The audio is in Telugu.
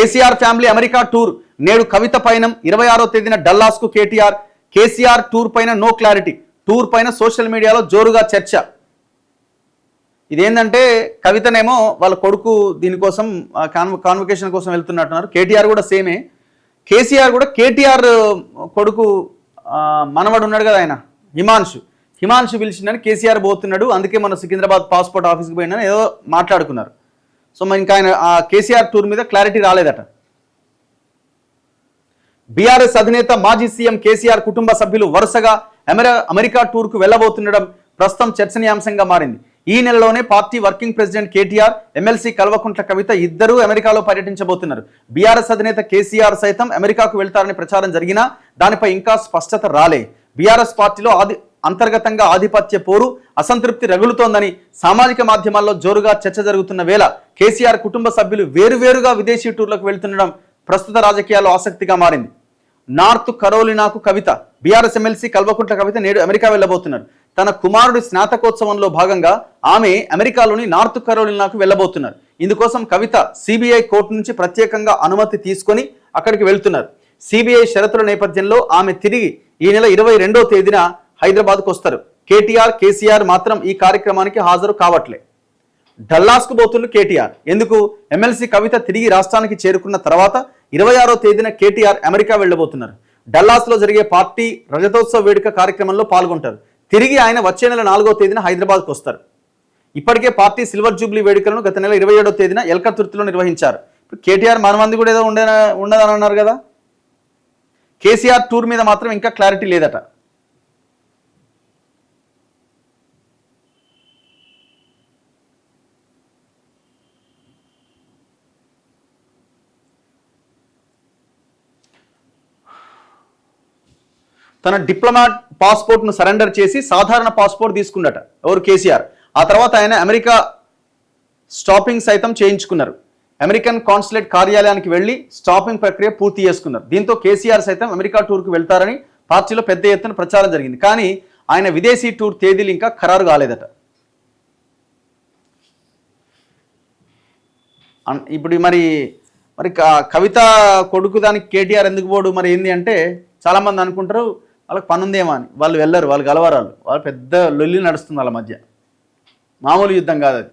కేసీఆర్ ఫ్యామిలీ అమెరికా టూర్ నేడు కవిత పైనం 26వ తేదీన డల్లాస్కు కేటీఆర్. కేసీఆర్ టూర్ పైన నో క్లారిటీ. టూర్ పైన సోషల్ మీడియాలో జోరుగా చర్చ. ఇదేంటంటే కవితనేమో వాళ్ళ కొడుకు దీనికోసం కాన్వకేషన్ కోసం వెళ్తున్నట్టున్నారు. కేటీఆర్ కూడా సేమే. కేసీఆర్ కూడా కేటీఆర్ కొడుకు మనవడు ఉన్నాడు కదా ఆయన హిమాంశు పిలిచిందని కేసీఆర్ పోతున్నాడు, అందుకే మన సికింద్రాబాద్ పాస్పోర్ట్ ఆఫీస్కి పోయిందని ఏదో మాట్లాడుకున్నారు. సో మరి ఇంకా ఆయన ఆ కేసీఆర్ టూర్ మీద క్లారిటీ రాలేదట. బీఆర్ఎస్ అధినేత మాజీ సీఎం కేసీఆర్ కుటుంబ సభ్యులు వరుసగా అమెరికా టూర్కు వెళ్లబోతుండడం ప్రస్తుతం చర్చనీయాంశంగా మారింది. ఈ నెలలోనే party working president KTR, MLC Kalvakuntla Kavitha ఇద్దరూ అమెరికాలో పర్యటించబోతున్నారు. బీఆర్ఎస్ అధినేత కేసీఆర్ సైతం అమెరికాకు వెళ్తారని ప్రచారం జరిగినా దానిపై ఇంకా స్పష్టత రాలే. బీఆర్ఎస్ పార్టీలో అంతర్గతంగా ఆధిపత్య పోరు, అసంతృప్తి రగులుతోందని సామాజిక మాధ్యమాల్లో జోరుగా చర్చ జరుగుతున్న వేళ కేసీఆర్ కుటుంబ సభ్యులు వేరువేరుగా విదేశీ టూర్లకు వెళ్తుండడం ప్రస్తుత రాజకీయాల్లో ఆసక్తిగా మారింది. నార్త్ కరోలినాకు కవిత. బీఆర్ఎస్ ఎమ్మెల్సీ కల్వకుంట్ల కవిత నేడు అమెరికా వెళ్లబోతున్నారు. తన కుమారుడి స్నాతకోత్సవంలో భాగంగా ఆమె అమెరికాలోని నార్త్ కరోలినాకు వెళ్లబోతున్నారు. ఇందుకోసం కవిత సిబిఐ కోర్టు నుంచి ప్రత్యేకంగా అనుమతి తీసుకొని అక్కడికి వెళ్తున్నారు. సిబిఐ షరతుల నేపథ్యంలో ఆమె తిరిగి ఈ నెల 22వ తేదీన హైదరాబాద్కు వస్తారు. కేటీఆర్, కేసీఆర్ మాత్రం ఈ కార్యక్రమానికి హాజరు కావట్లే. డల్లాస్కు పోతున్న కేటీఆర్. ఎందుకు? ఎమ్మెల్సీ కవిత తిరిగి రాష్ట్రానికి చేరుకున్న తర్వాత 26వ తేదీన కేటీఆర్ అమెరికా వెళ్లబోతున్నారు. డల్లాస్లో జరిగే పార్టీ రజతోత్సవ వేడుక కార్యక్రమంలో పాల్గొంటారు. తిరిగి ఆయన వచ్చే నెల 4వ తేదీన హైదరాబాద్కు వస్తారు. ఇప్పటికే పార్టీ సిల్వర్ జూబ్లీ వేడుకలను గత నెల 27వ తేదీన ఎల్కతుర్తిలో నిర్వహించారు. కేటీఆర్ మనమంది కూడా ఏదో ఉండదని అన్నారు కదా. కేసీఆర్ టూర్ మీద మాత్రం ఇంకా క్లారిటీ లేదట. తన డిప్లొమాట్ పాస్పోర్ట్ను సరెండర్ చేసి సాధారణ పాస్పోర్ట్ తీసుకున్నట ఎవరు? కేసీఆర్. ఆ తర్వాత ఆయన అమెరికా స్టాపింగ్ సైతం చేయించుకున్నారు. అమెరికన్ కాన్సులేట్ కార్యాలయానికి వెళ్లి స్టాపింగ్ ప్రక్రియ పూర్తి చేసుకున్నారు. దీంతో కేసీఆర్ సైతం అమెరికా టూర్కు వెళ్తారని పార్టీలో పెద్ద ఎత్తున ప్రచారం జరిగింది. కానీ ఆయన విదేశీ టూర్ తేదీలు ఇంకా ఖరారు కాలేదట. ఇప్పుడు మరి కవిత కొడుకు దానికి కేటీఆర్ ఎందుకు పోడు మరి ఏంది అంటే చాలామంది అనుకుంటారు వాళ్ళకి పని ఉందేమో అని. వాళ్ళు వెళ్ళరు, వాళ్ళు గలవరాలు, వాళ్ళు పెద్ద లొల్లి నడుస్తుంది వాళ్ళ మధ్య. మామూలు యుద్ధం కాదు అది.